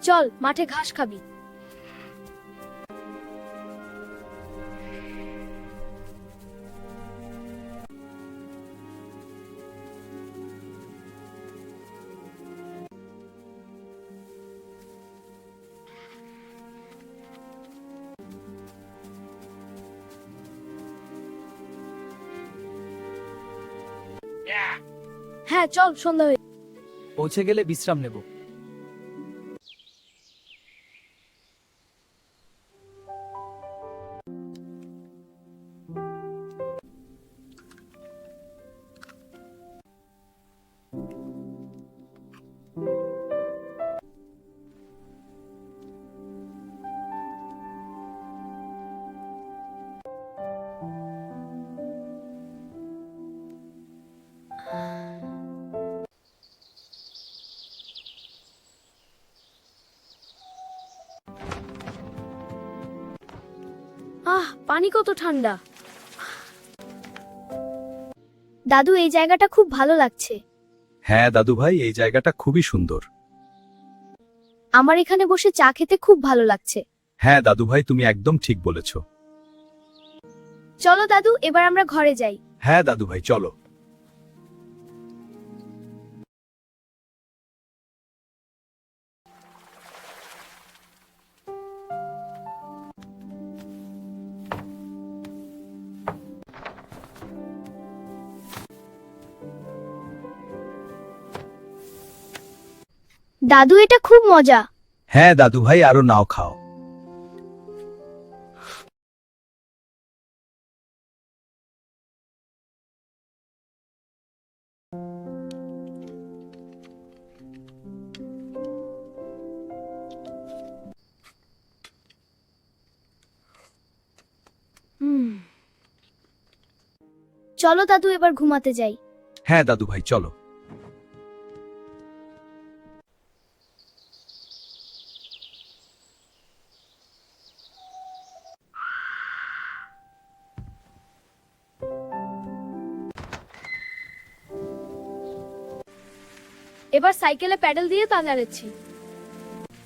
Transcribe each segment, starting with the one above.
চল মাঠে ঘাস খাবি। হ্যাঁ চল, সন্ধ্যা হয়ে পৌঁছে গেলে বিশ্রাম নেব। পানি কত ঠান্ডা। দাদু, এই জায়গাটা খুব ভালো লাগছে। হ্যাঁ দাদু ভাই, এই জায়গাটা খুবই সুন্দর। আমার এখানে বসে চা খেতে খুব ভালো লাগছে। হ্যাঁ দাদু ভাই, তুমি একদম ঠিক বলেছো। চলো দাদু, এবার আমরা ঘরে যাই। হ্যাঁ দাদু ভাই, চলো। দাদু, এটা খুব মজা। হ্যাঁ দাদু ভাই, আরো নাও খাও। চলো দাদু, এবার ঘুমাতে যাই। হ্যাঁ দাদু ভাই, চলো। এবার সাইকেলে প্যাডেল দিয়ে তা নাড়াচ্ছি।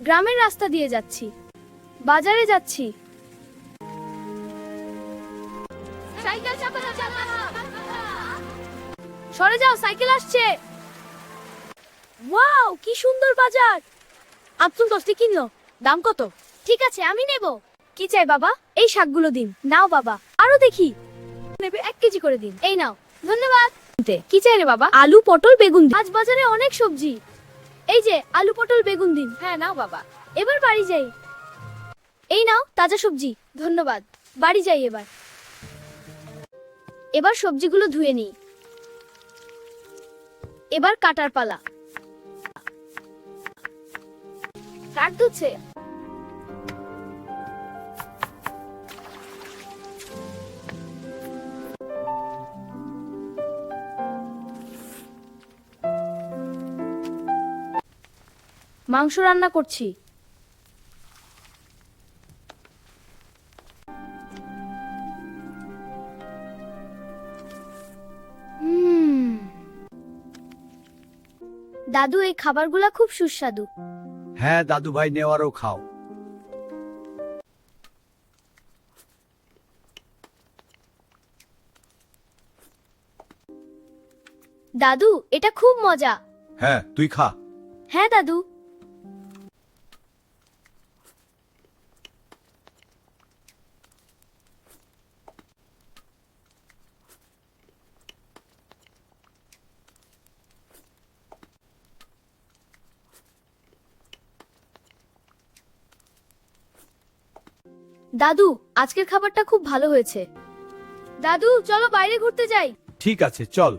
গ্রামের রাস্তা দিয়ে যাচ্ছি, বাজারে যাচ্ছি। সরে যাও, সাইকেল আসছে। ওয়াও, কি সুন্দর বাজার। আব্দুল দশটি কিনলো। দাম কত? ঠিক আছে, আমি নেব। কি চাই বাবা? এই শাকগুলো দিন। নাও বাবা, আরো দেখি। নেবে 1 কেজি করে দিন। এই নাও। ধন্যবাদ। কি চাই রে বাবা? আলু, পটল, বেগুন। আজ বাজারে অনেক সবজি। এই যে আলু, পটল, বেগুন দিন। হ্যাঁ নাও বাবা। এবার বাড়ি যাই। এই নাও তাজা সবজি। ধন্যবাদ। বাড়ি যাই এবার। এবার সবজিগুলো ধুয়ে নিই। এবার কাটার পালা। কাট ধুচ্ছে। মাংস রান্না করছি। দাদু, এই খাবারগুলা খুব সুস্বাদু। হ্যাঁ দাদু ভাই, নেওয়ারও খাও। দাদু, এটা খুব মজা। হ্যাঁ, তুই খা। হ্যাঁ দাদু। দাদু, আজকের খাবারটা খুব ভালো হয়েছে। দাদু, চলো বাইরে ঘুরতে যাই। ঠিক আছে, চল।